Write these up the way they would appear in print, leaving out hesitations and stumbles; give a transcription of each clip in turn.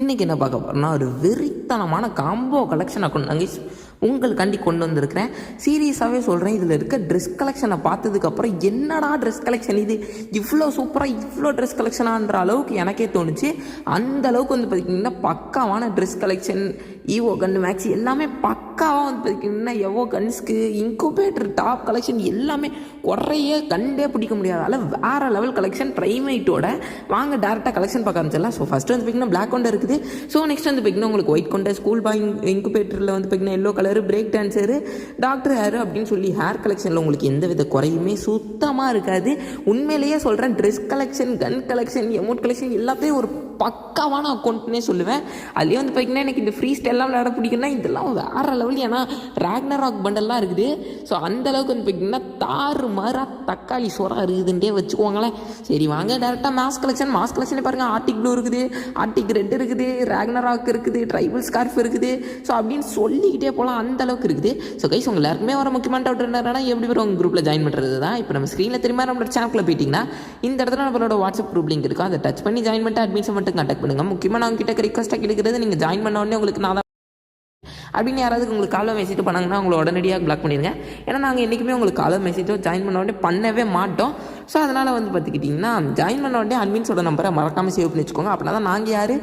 இன்றைக்கி என்ன பார்க்க போகிறோம்னா ஒரு வெறித்தனமான காம்போ கலெக்ஷன் அக்கௌண்ட் உங்களுக்காண்டி கொண்டு வந்திருக்கிறேன். சீரியஸாகவே சொல்கிறேன், இதில் இருக்க ட்ரெஸ் கலெக்ஷனை பார்த்ததுக்கப்புறம் என்னடா ட்ரெஸ் கலெக்ஷன் இது, இவ்வளோ சூப்பராக இவ்வளோ ட்ரெஸ் கலெக்ஷனான்ற அளவுக்கு எனக்கே தோணுச்சு. அந்த அளவுக்கு பார்த்திங்கன்னா பக்காவான ட்ரெஸ் கலெக்ஷன், ஈவோ கன் மேக்ஸ் எல்லாமே பக்காவாக பார்த்திங்கன்னா எவோ கன்ஸ்க்கு இன்குபேட்டர் டாப் கலெக்ஷன் எல்லாமே குறைய கண்டே பிடிக்க முடியாத அளவு வேறு லெவல் கலெக்ஷன் ப்ரைமேட்டோட. வாங்க டேரெக்டாக கலெக்ஷன் பார்க்க ஆரம்பிச்சிடலாம். ஸோ ஃபஸ்ட்டு பார்த்திங்கன்னா பிளாக் கொண்டை இருக்குது. ஸோ நெக்ஸ்ட் பார்த்திங்கன்னா உங்களுக்கு ஒயிட் கொண்டை, ஸ்கூல் பாய் இன்குபேட்டரில் பார்த்திங்கன்னா yellow colour, break dancer, doctor hair அப்படின்னு சொல்லி ஹேர் கலெக்ஷனில் உங்களுக்கு எந்த வித குறையுமே சுத்தமாக இருக்காது. உண்மையிலேயே சொல்கிறேன், dress collection, gun collection, amount collection எல்லாத்தையும் ஒரு பக்காவான அக்கௌண்ட்னே சொல்லுவேன். அதுலேயே பார்த்திங்கன்னா எனக்கு இந்த ஃப்ரீ ஸ்டைல்லாம் விளையாட பிடிக்குன்னா இதெல்லாம் வேறு லெவல். ஏன்னா ராக்னராக் பண்டல்லாம் இருக்குது. ஸோ அந்தளவுக்கு பார்த்திங்கன்னா தாறு மாறாக தக்காளி சோறாக இருக்குதுன்றே வச்சுக்கோங்களேன். சரி வாங்க டேரெக்டாக மாஸ் கலெக்ஷனே பாருங்கள். ஆர்டிக் ப்ளூ இருக்குது, ஆர்டிக் ரெட் இருக்குது, ராக்னராக் இருக்குது, ட்ரைபல் ஸ்கார்ஃப் இருக்குது. ஸோ அப்படின்னு சொல்லிக்கிட்டே போகலாம், அந்த அளவுக்கு இருக்குது. ஸோ கைஸ் உங்கள் எல்லாருக்குமே வர முக்கியமான டவுட் என்னன்னா, எப்படி பேர் உங்கள் குரூப்பில் ஜாயின் பண்ணுறது தான். இப்போ நம்ம ஸ்க்ரீனில் திரும்ப நம்மளோட சேனலுக்குள்ள போயிட்டிங்கன்னா இந்த இடத்துல நம்மளோட வாட்ஸ்அப் குரூப் லிங்க் இருக்கும். அதை டச் பண்ணி ஜாயின் பண்ணிட்டு அட்மின்ஸை மட்டும் கான்டாக்ட் பண்ணுங்கள். முக்கியமாக நான் கிட்ட ரிக்வஸ்ட்டாக கிடைக்கிறது, நீங்கள் ஜாயின் பண்ண உடனே உங்களுக்கு நான் அப்படின்னு யாராவது உங்களுக்கு காலை மெசேஜ் பண்ணாங்கன்னா உங்களை உடனடியாக பிளாக் பண்ணிடுங்க. ஏன்னா நாங்கள் என்றைக்குமே உங்களுக்கு காலை மெசேஜோ ஜாயின் பண்ண உடனே பண்ணவே மாட்டோம். ஸோ அதனால் பார்த்துக்கிட்டிங்கன்னா ஜாயின் பண்ண உடனே அட்மின்ஸோட நம்பரை மறக்காமல் சேவ் பண்ணி வச்சுக்கோங்க. அப்படின்னா தான் நாங்கள் யார்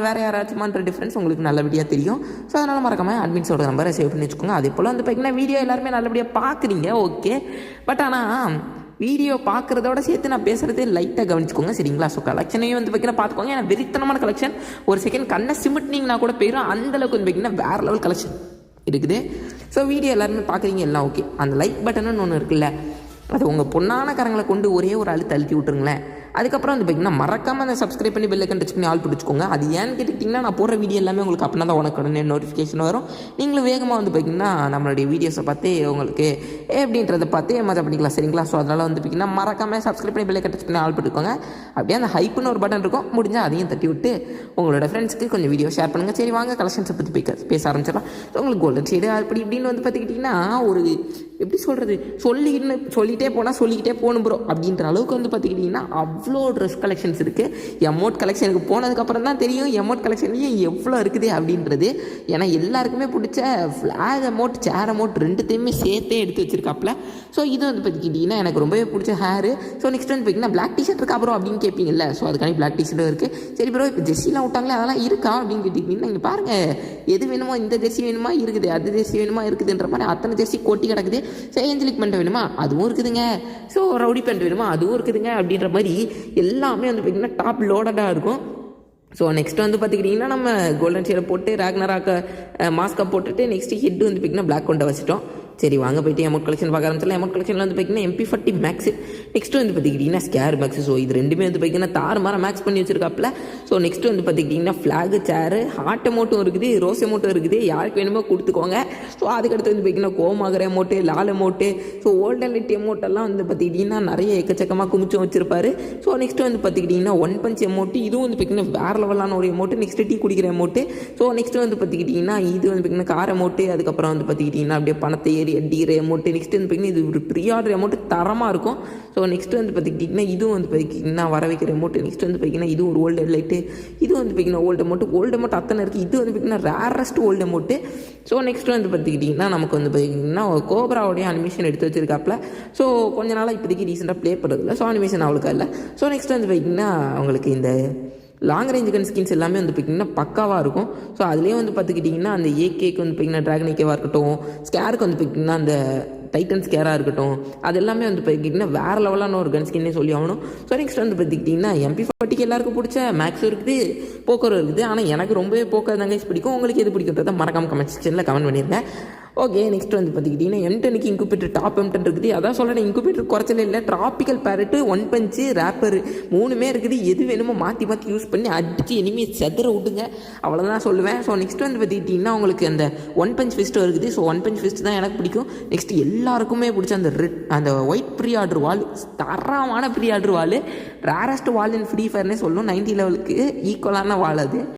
வேறு யாராச்சுமான்ற டிஃப்ரென்ஸ் உங்களுக்கு நல்லபடியாக தெரியும். ஸோ அதனால் மறக்காமல் அட்மின்ஸோட நம்பரை சேவ் பண்ணி வச்சுக்கோங்க. அதே போல் பார்த்திங்கன்னா வீடியோ எல்லாருமே நல்லபடியாக பார்க்குறீங்க, ஓகே. பட் ஆனால் வீடியோ பார்க்குறதோட சேர்த்து நான் பேசுகிறதே லைட்டாக கவனிச்சுக்கோங்க, சரிங்களா? ஸோ கலெக்ஷனையும் பார்த்திங்கன்னா பார்த்துக்கோங்க. ஏன்னா வெறித்தனமான கலெக்ஷன், ஒரு செகண்ட் கண்ணை சிமிட்னிங்கன்னா கூட போயிடும், அந்தளவுக்கு பார்த்திங்கன்னா வேறு லெவல் கலெக்ஷன் இருக்குது. ஸோ வீடியோ எல்லாருமே பார்க்குறீங்க, எல்லாம் ஓகே. அந்த லைக் பட்டனுன்னு ஒன்று இருக்குல்ல, அது உங்கள் பொண்ணான கரங்களை கொண்டு ஒரே ஒரு ஆள் தழுத்தி விட்டுருங்களேன். அதுக்கப்புறம் பார்த்திங்கன்னா மறக்காமல் அந்த சப்ஸ்கிரைப் பண்ணி பெல் ஐக்கன் டச் பண்ணி ஆல் பிடிச்சிக்கோங்க. அது ஏன்னு கேட்டுக்கிட்டிங்கன்னா நான் போடுற வீடியோ எல்லாமே உங்களுக்கு அப்படின்னா தான் உனக்கு உடனே நோட்டிஃபிகேஷன் வரும். நீங்களும் வேகமாக பார்த்திங்கன்னா நம்மளுடைய வீடியோஸை பார்த்து உங்களுக்கு எப்படின்றத பார்த்து மஜா பண்ணிக்கலாம், சரிங்களா? ஸோ அதனால் பார்த்திங்கன்னா மறக்காமல் சப்ஸ்கிரைப் பண்ணி பெல் ஐக்கன் டச் பண்ணி ஆல் பிடிச்சிக்கோங்க. அப்படியே அந்த ஹைப்புன்னு ஒரு பட்டன் இருக்கும், முடிஞ்சால் அதையும் தட்டி விட்டு உங்களோட ஃப்ரெண்ட்ஸ்க்கு கொஞ்சம் வீடியோ ஷேர் பண்ணுங்கள். சரி வாங்க கலெக்ஷன்ஸை பற்றி பேச ஆரம்பிச்சிடலாம். ஸோ உங்களுக்கு கோல்டன் ஷேடு அப்படி இப்படின்னு பார்த்துக்கிட்டிங்கன்னா ஒரு எப்படி சொல்கிறது, சொல்லிகிட்டே போனால் சொல்லிக்கிட்டே போகணும் ப்ரோ அப்படின்ற அளவுக்கு பார்த்துக்கிட்டிங்கன்னா அவ்வளோ ட்ரெஸ் கலெக்ஷன்ஸ் இருக்குது. எமௌண்ட் கலெக்ஷனுக்கு போனதுக்கப்புறம் தான் தெரியும் எமௌண்ட் கலெக்ஷன்லேயும் எவ்வளோ இருக்குது அப்படின்றது. ஏன்னா எல்லாருக்குமே பிடிச்ச ஃப்ளாக் அமௌண்ட், சேர் அமௌண்ட் ரெண்டுத்தையுமே சேர்த்தே எடுத்து வச்சுருக்காப்புல. ஸோ இது பார்த்துக்கிட்டிங்கன்னா எனக்கு ரொம்பவே பிடிச்ச ஹேரு. ஸோ நெக்ஸ்ட் பார்த்திங்கன்னா பிளாக் டிஷர்ட் இருக்கா ப்ரோ அப்படின்னு கேட்பீங்கல்ல. ஸோ அதுக்கான பிளாக் டிஷர்ட்டும் இருக்குது. சரி ப்ரோ இப்போ ஜெர்சிலாம் விட்டாங்களே அதெல்லாம் இருக்கா அப்படின்னு கேட்டிங்கன்னா இங்கே பாருங்கள், எது வேணுமோ, இந்த ஜெர்சி வேணுமா இருக்குது, அது ஜெர்சி வேணுமா இருக்குதுன்ற மாதிரி அத்தனை ஜெர்சி கொட்டி கிடக்குது. ஸோ ஏஞ்சலிக் பேண்ட் வேணுமா அதுவும் இருக்குதுங்க, ஸோ ரவுடி பேண்ட் வேணுமா அதுவும் இருக்குதுங்க அப்படின்ற மாதிரி எல்லாமே பார்த்திங்கன்னா டாப் லோடடாக இருக்கும். ஸோ நெக்ஸ்ட் பார்த்துக்கிட்டிங்கன்னா நம்ம கோல்டன் ஷேடை போட்டு ராக்னராக்க மாஸ்கை போட்டுட்டு நெக்ஸ்ட்டு ஹெட் பார்த்திங்கன்னா பிளாக் கொண்டை வச்சுட்டோம். சரி வாங்க போய்ட்டு எமௌண்ட் கலெக்ஷன் பார்க்க ஆரம்பிச்சிடலாம். எமௌண்ட் கலெக்ஷனில் பார்த்திங்கன்னா MP40 மேக்ஸ், நெக்ஸ்ட் பார்த்துக்கிட்டிங்கன்னா ஸ்கேர் மேக்ஸ். ஸோ இது ரெண்டுமே பார்த்திங்கன்னா தாறு மாற மேக்ஸ் பண்ணி வச்சிருக்காப்புல. ஸோ நெக்ஸ்ட் பார்த்துக்கிட்டிங்கன்னா ஃப்ளாகு, சேரு, ஹார்ட் அமௌண்ட்டும் இருக்குது, ரோஸ் அமௌண்ட்டும் இருக்குது. யாருக்கு வேணுமோ கொடுத்துக்கோங்க. ஸோ அதுக்கடுத்து பார்த்திங்கன்னா கோமாகர அமௌண்ட்டு, லால் அமௌண்ட்டு, ஸோ ஓல்டன் லிட்டி அமௌண்ட்டெல்லாம் பார்த்துக்கிட்டிங்கன்னா நிறைய எக்கச்சக்கமாக குமிச்சும் வச்சிருப்பாரு. ஸோ நெக்ஸ்ட் பார்த்துக்கிட்டிங்கன்னா ஒன் பஞ்ச் அமௌண்ட்டு, இதுவும் பார்த்திங்கன்னா வேறு லெவலான ஒரு அமௌண்ட்டு. நெக்ஸ்ட் டீ குடிக்கிற அமௌண்ட்டு. ஸோ நெக்ஸ்ட் பார்த்துக்கிட்டிங்கன்னா இது பார்த்திங்கன்னா கார் அமௌண்ட்டு. அதுக்கப்புறம் பார்த்துக்கிட்டிங்கன்னா அப்படியே பணத்தை டீரே அமௌண்ட்டு. நெக்ஸ்ட் பார்த்திங்கன்னா இது ஒரு ப்ரீ ஆர்டர் அமௌண்ட்டு தரமாக இருக்கும். ஸோ நெக்ஸ்ட் பார்த்துக்கிட்டிங்கன்னா இதுவும் பார்த்திங்கன்னா வர வைக்கிற அமௌண்ட்டு. நெக்ஸ்ட் பார்த்திங்கன்னா இதுவும் ஒரு ஓல்டு ஹெட்லைட்டு. இது பார்த்திங்கன்னா ஓல்டு அமௌண்ட் அத்தனை இருக்குது. இது பார்த்திங்கன்னா rarest old amount. So next பார்த்துக்கிட்டிங்கன்னா நமக்கு பார்த்திங்கன்னா கோப்ராவுடைய அனிமேஷன் எடுத்து வச்சிருக்காப்புல. ஸோ கொஞ்ச நாளாக இப்போதைக்கு ரீசெண்டாக ப்ளே பண்ணுறதில்ல. ஸோ அனிமேஷன் அவளுக்கு இல்லை. ஸோ நெக்ஸ்ட் பார்த்திங்கன்னா உங்களுக்கு இந்த லாங் ரேஞ்ச் கன் ஸ்கின்ஸ் எல்லாமே பார்த்திங்கன்னா பக்காவாக இருக்கும். ஸோ அதுலேயும் பார்த்துக்கிட்டிங்கன்னா அந்த ஏகேக்கு பார்த்திங்கன்னா ட்ராகன் ஏகேவாக இருக்கட்டும், ஸ்கேருக்கு பார்த்திங்கன்னா அந்த டைட்டன் ஸ்கேராக இருக்கட்டும், அது எல்லாமே பார்த்திங்கன்னா வேறு லெவலான ஒரு கன் ஸ்கின்னே சொல்லி ஆகணும். ஸோ நெக்ஸ்ட் பார்த்திக்கிட்டிங்கன்னா MP40 எல்லாருக்கும் பிடிச்ச மேக்ஸும் இருக்குது, போக்கரும் இருக்குது. ஆனால் எனக்கு ரொம்பவே போக்கர் தாங்க பிடிக்கும். உங்களுக்கு எது பிடிக்கிறத மறக்காமல் கமெண்ட் செக்ஷனில் கமெண்ட் பண்ணிடுங்க. ஓகே நெக்ஸ்ட் பார்த்துக்கிட்டிங்கன்னா M10க்கு இன்குபேட்டர் டாப் M10 இருக்குது. அதான் சொல்கிறேன், இன்குபேட்டர் குறைச்சல இல்லை. ட்ராபிக்கல் பேரட்டு, ஒன் பஞ்சு, ரேப்பர் மூணுமே இருக்குது. எது வேணுமோ மாற்றி யூஸ் பண்ணி அடித்து இனிமேல் செதற விட்டுங்க, அவ்வளோதான் சொல்லுவேன். ஸோ நெக்ஸ்ட் பார்த்துக்கிட்டிங்கன்னா உங்களுக்கு அந்த ஒன் பஞ்ச் ஃபிஸ்ட்டும் இருக்குது. ஸோ ஒன் பஞ்ச் ஃபிஸ்ட் தான் எனக்கு பிடிக்கும். நெக்ஸ்ட் எல்லாருக்குமே பிடிச்ச அந்த ஒயிட் ப்ரீ ஆர்டர் வால், தரமான pre order wall, rarest wall in free ஃபயர்னே சொல்லணும். 90 லெவலுக்கு ஈக்குவலான வால் அது.